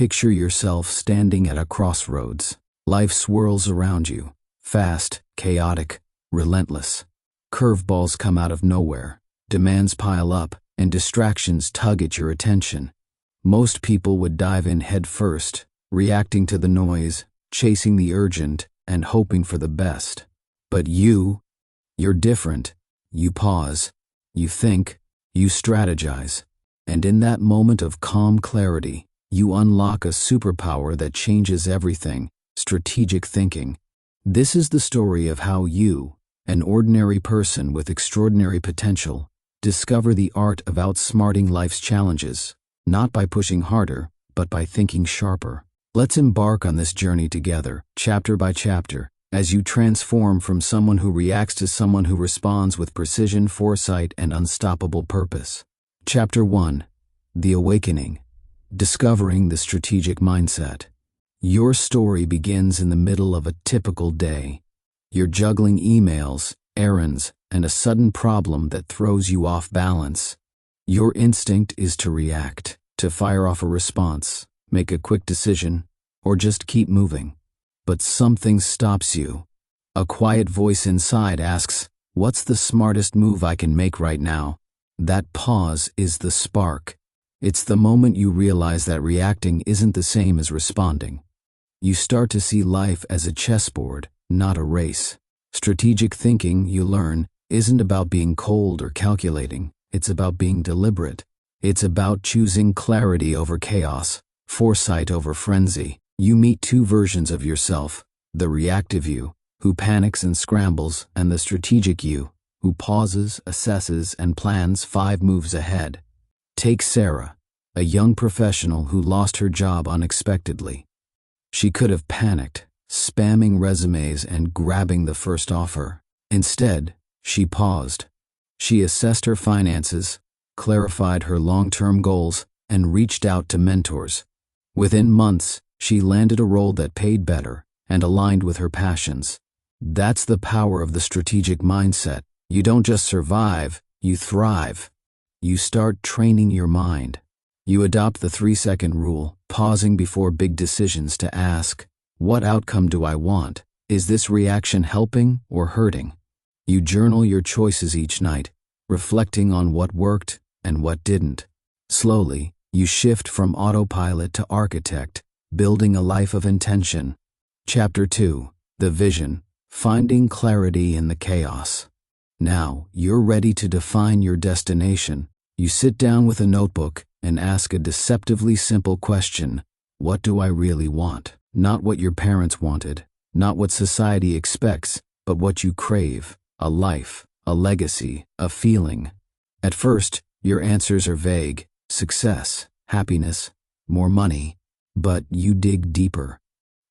Picture yourself standing at a crossroads. Life swirls around you, fast, chaotic, relentless. Curveballs come out of nowhere, demands pile up, and distractions tug at your attention. Most people would dive in head first, reacting to the noise, chasing the urgent, and hoping for the best. But you're different. You pause, you think, you strategize, and in that moment of calm clarity, you unlock a superpower that changes everything: strategic thinking. This is the story of how you, an ordinary person with extraordinary potential, discover the art of outsmarting life's challenges, not by pushing harder, but by thinking sharper. Let's embark on this journey together, chapter by chapter, as you transform from someone who reacts to someone who responds with precision, foresight, and unstoppable purpose. Chapter 1. The Awakening. Discovering the Strategic Mindset. Your story begins in the middle of a typical day. You're juggling emails, errands, and a sudden problem that throws you off balance. Your instinct is to react, to fire off a response, make a quick decision, or just keep moving. But something stops you. A quiet voice inside asks, "What's the smartest move I can make right now?" That pause is the spark. It's the moment you realize that reacting isn't the same as responding. You start to see life as a chessboard, not a race. Strategic thinking, you learn, isn't about being cold or calculating. It's about being deliberate. It's about choosing clarity over chaos, foresight over frenzy. You meet two versions of yourself: the reactive you, who panics and scrambles, and the strategic you, who pauses, assesses, and plans 5 moves ahead. Take Sarah, a young professional who lost her job unexpectedly. She could have panicked, spamming resumes and grabbing the first offer. Instead, she paused. She assessed her finances, clarified her long-term goals, and reached out to mentors. Within months, she landed a role that paid better and aligned with her passions. That's the power of the strategic mindset. You don't just survive, you thrive. You start training your mind. You adopt the 3-second rule, pausing before big decisions to ask, "What outcome do I want? Is this reaction helping or hurting?" You journal your choices each night, reflecting on what worked and what didn't. Slowly, you shift from autopilot to architect, building a life of intention. Chapter 2. The Vision. Finding clarity in the chaos. Now, you're ready to define your destination. You sit down with a notebook and ask a deceptively simple question: what do I really want? Not what your parents wanted, not what society expects, but what you crave: a life, a legacy, a feeling. At first, your answers are vague: success, happiness, more money. But you dig deeper.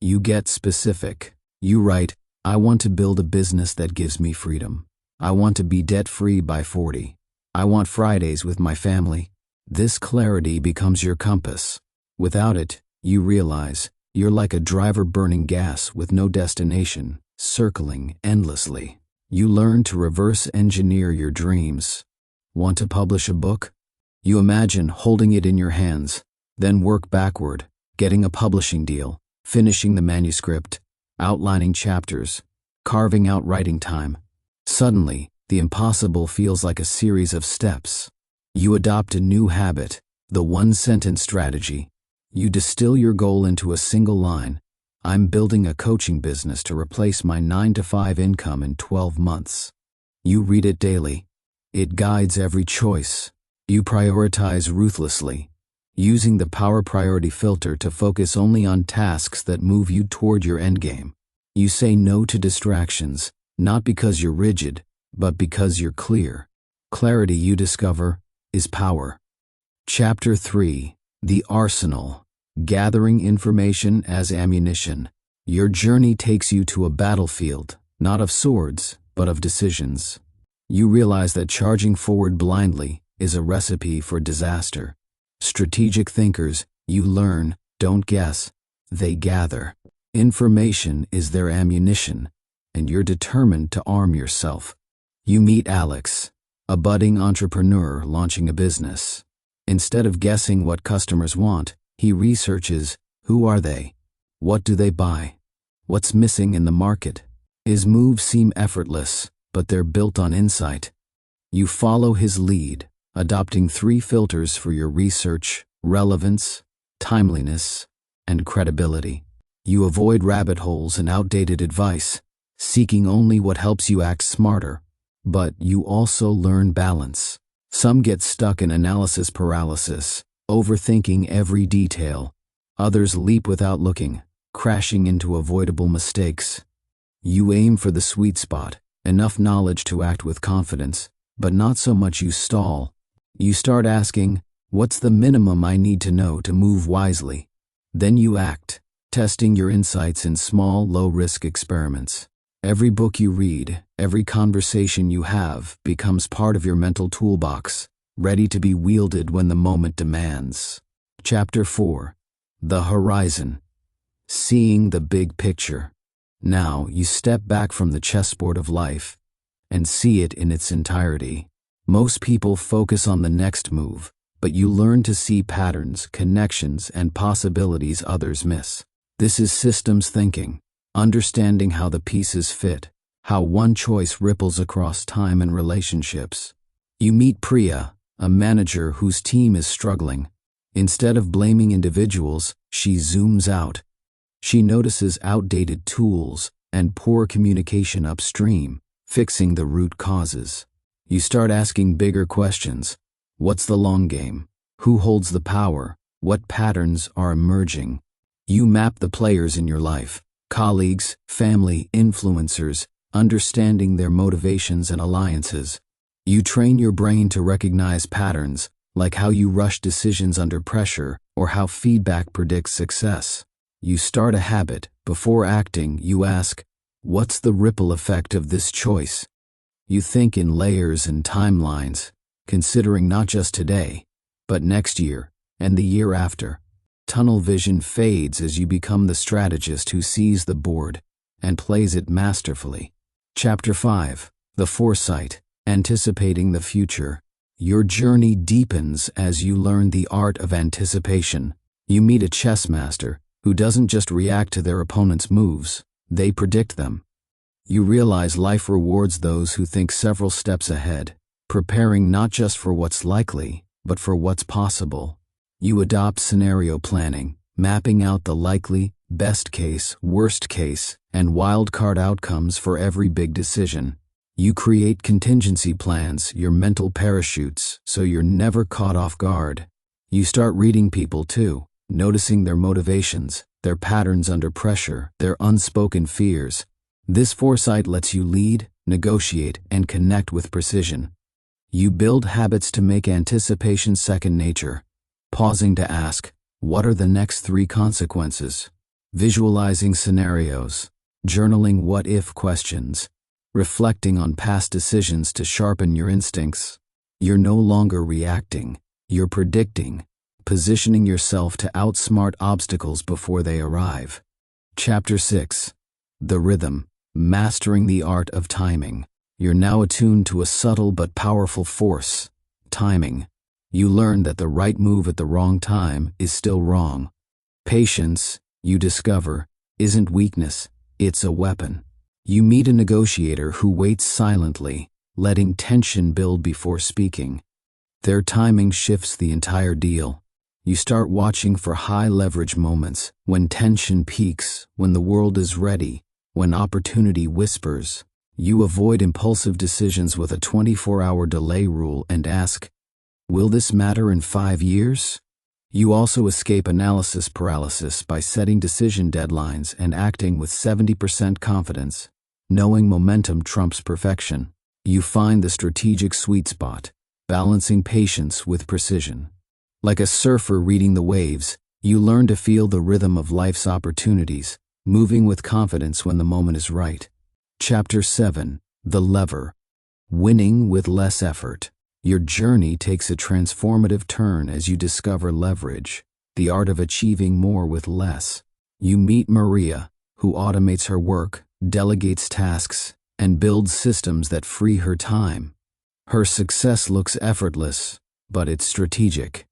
You get specific. You write, "I want to build a business that gives me freedom. I want to be debt-free by 40. I want Fridays with my family." This clarity becomes your compass. Without it, you realize, you're like a driver burning gas with no destination, circling endlessly. You learn to reverse engineer your dreams. Want to publish a book? You imagine holding it in your hands, then work backward, getting a publishing deal, finishing the manuscript, outlining chapters, carving out writing time. Suddenly, the impossible feels like a series of steps. You adopt a new habit, the 1-sentence strategy. You distill your goal into a single line: "I'm building a coaching business to replace my 9-to-5 income in 12 months. You read it daily. It guides every choice. You prioritize ruthlessly, using the power priority filter to focus only on tasks that move you toward your endgame. You say no to distractions, not because you're rigid, but because you're clear. Clarity, you discover, is power. Chapter 3. The Arsenal. Gathering information as ammunition. Your journey takes you to a battlefield, not of swords, but of decisions. You realize that charging forward blindly is a recipe for disaster. Strategic thinkers, you learn, don't guess, they gather. Information is their ammunition, and you're determined to arm yourself. You meet Alex, a budding entrepreneur launching a business. Instead of guessing what customers want, He researches, who are they? What do they buy? What's missing in the market? His moves seem effortless, but they're built on insight. You follow his lead, adopting 3 filters for your research: relevance, timeliness, and credibility. You avoid rabbit holes and outdated advice, seeking only what helps you act smarter. But you also learn balance. Some get stuck in analysis paralysis, overthinking every detail. Others leap without looking, crashing into avoidable mistakes. You aim for the sweet spot, enough knowledge to act with confidence, but not so much you stall. You start asking, what's the minimum I need to know to move wisely? Then you act, testing your insights in small, low-risk experiments. Every book you read, every conversation you have becomes part of your mental toolbox, ready to be wielded when the moment demands. Chapter 4. The Horizon. Seeing the big picture. Now you step back from the chessboard of life and see it in its entirety. Most people focus on the next move, but you learn to see patterns, connections, and possibilities others miss. This is systems thinking. Understanding how the pieces fit, how one choice ripples across time and relationships. You meet Priya, a manager whose team is struggling. Instead of blaming individuals, she zooms out. She notices outdated tools and poor communication upstream, fixing the root causes. You start asking bigger questions. What's the long game? Who holds the power? What patterns are emerging? You map the players in your life. Colleagues, family, influencers, understanding their motivations and alliances. You train your brain to recognize patterns, like how you rush decisions under pressure or how feedback predicts success. You start a habit. Before acting, you ask, what's the ripple effect of this choice? You think in layers and timelines, considering not just today, but next year and the year after. Tunnel vision fades as you become the strategist who sees the board and plays it masterfully. Chapter 5. The Foresight. Anticipating the future. Your journey deepens as you learn the art of anticipation. You meet a chess master who doesn't just react to their opponent's moves, they predict them. You realize life rewards those who think several steps ahead, preparing not just for what's likely, but for what's possible. You adopt scenario planning, mapping out the likely, best case, worst case, and wildcard outcomes for every big decision. You create contingency plans, your mental parachutes, so you're never caught off guard. You start reading people too, noticing their motivations, their patterns under pressure, their unspoken fears. This foresight lets you lead, negotiate, and connect with precision. You build habits to make anticipation second nature. Pausing to ask, what are the next 3 consequences? Visualizing scenarios, journaling what-if questions, reflecting on past decisions to sharpen your instincts. You're no longer reacting, you're predicting, positioning yourself to outsmart obstacles before they arrive. Chapter 6. The Rhythm. Mastering the art of timing. You're now attuned to a subtle but powerful force, timing. You learn that the right move at the wrong time is still wrong. Patience, you discover, isn't weakness, it's a weapon. You meet a negotiator who waits silently, letting tension build before speaking. Their timing shifts the entire deal. You start watching for high-leverage moments, when tension peaks, when the world is ready, when opportunity whispers. You avoid impulsive decisions with a 24-hour delay rule and ask, will this matter in 5 years? You also escape analysis paralysis by setting decision deadlines and acting with 70% confidence, knowing momentum trumps perfection. You find the strategic sweet spot, balancing patience with precision. Like a surfer reading the waves, you learn to feel the rhythm of life's opportunities, moving with confidence when the moment is right. Chapter 7. The Lever. Winning with less effort. Your journey takes a transformative turn as you discover leverage, the art of achieving more with less. You meet Maria, who automates her work, delegates tasks, and builds systems that free her time. Her success looks effortless, but it's strategic.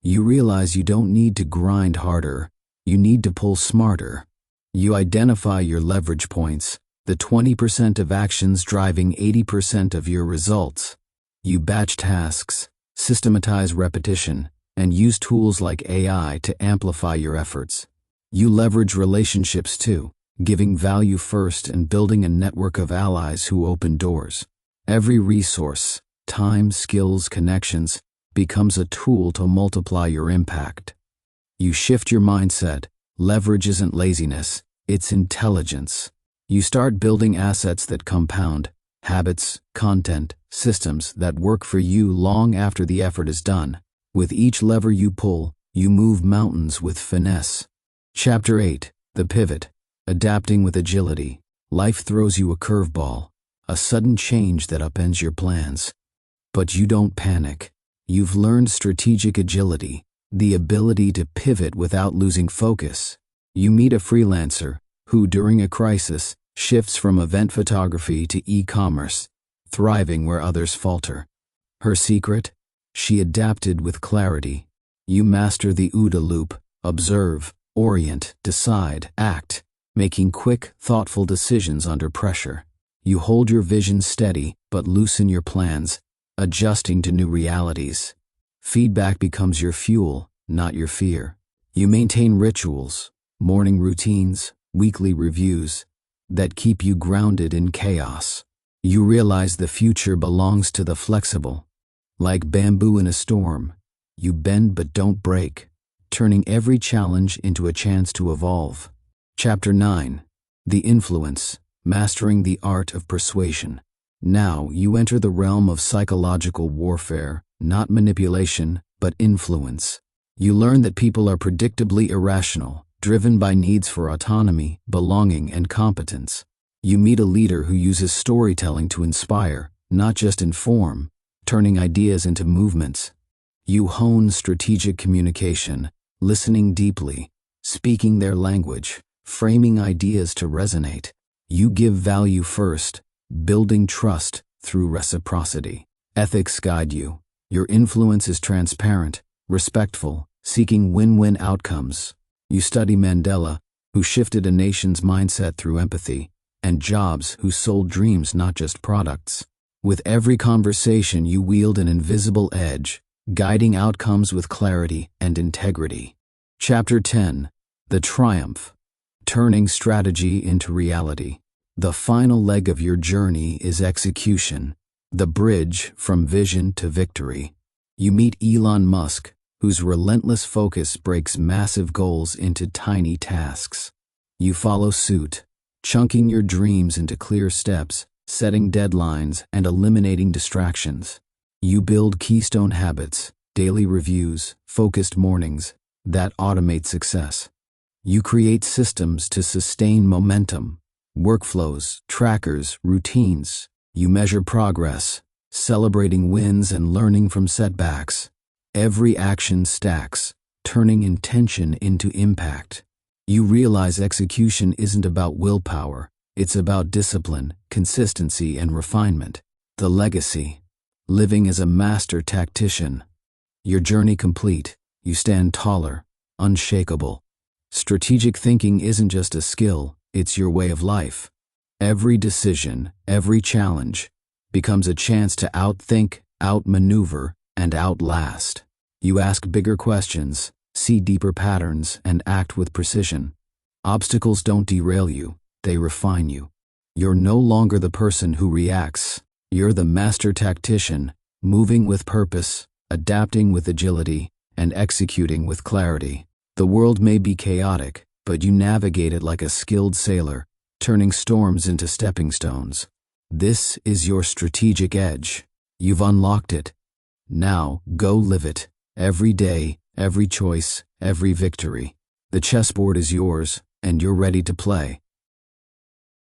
You realize you don't need to grind harder, you need to pull smarter. You identify your leverage points, the 20% of actions driving 80% of your results. You batch tasks, systematize repetition, and use tools like AI to amplify your efforts. You leverage relationships too, giving value first and building a network of allies who open doors. Every resource, time, skills, connections, becomes a tool to multiply your impact. You shift your mindset. Leverage isn't laziness, it's intelligence. You start building assets that compound, habits, content, systems that work for you long after the effort is done. With each lever you pull, you move mountains with finesse. Chapter 8. The Pivot. Adapting with agility. Life throws you a curveball, a sudden change that upends your plans. But you don't panic. You've learned strategic agility, the ability to pivot without losing focus. You meet a freelancer who, during a crisis, shifts from event photography to e-commerce, thriving where others falter. Her secret? She adapted with clarity. You master the OODA loop: observe, orient, decide, act, making quick, thoughtful decisions under pressure. You hold your vision steady but loosen your plans, adjusting to new realities. Feedback becomes your fuel, not your fear. You maintain rituals, morning routines, weekly reviews, that keep you grounded in chaos. You realize the future belongs to the flexible. Like bamboo in a storm, you bend but don't break, turning every challenge into a chance to evolve. Chapter 9. The Influence. Mastering the Art of Persuasion. Now you enter the realm of psychological warfare, not manipulation, but influence. You learn that people are predictably irrational, driven by needs for autonomy, belonging, and competence. You meet a leader who uses storytelling to inspire, not just inform, turning ideas into movements. You hone strategic communication, listening deeply, speaking their language, framing ideas to resonate. You give value first, building trust through reciprocity. Ethics guide you. Your influence is transparent, respectful, seeking win-win outcomes. You study Mandela, who shifted a nation's mindset through empathy, and Jobs, who sold dreams, not just products. With every conversation, you wield an invisible edge, guiding outcomes with clarity and integrity. Chapter 10. The Triumph. Turning strategy into reality. The final leg of your journey is execution, the bridge from vision to victory. You meet Elon Musk, whose relentless focus breaks massive goals into tiny tasks. You follow suit, chunking your dreams into clear steps, setting deadlines, and eliminating distractions. You build keystone habits, daily reviews, focused mornings, that automate success. You create systems to sustain momentum, workflows, trackers, routines. You measure progress, celebrating wins and learning from setbacks. Every action stacks, turning intention into impact. You realize execution isn't about willpower, it's about discipline, consistency, and refinement. The legacy. Living as a master tactician. Your journey complete, you stand taller, unshakable. Strategic thinking isn't just a skill, it's your way of life. Every decision, every challenge, becomes a chance to outthink, outmaneuver, and outlast. You ask bigger questions, see deeper patterns, and act with precision. Obstacles don't derail you, they refine you. You're no longer the person who reacts. You're the master tactician, moving with purpose, adapting with agility, and executing with clarity. The world may be chaotic, but you navigate it like a skilled sailor, turning storms into stepping stones. This is your strategic edge. You've unlocked it. Now, go live it. Every day, every choice, every victory. The chessboard is yours, and you're ready to play.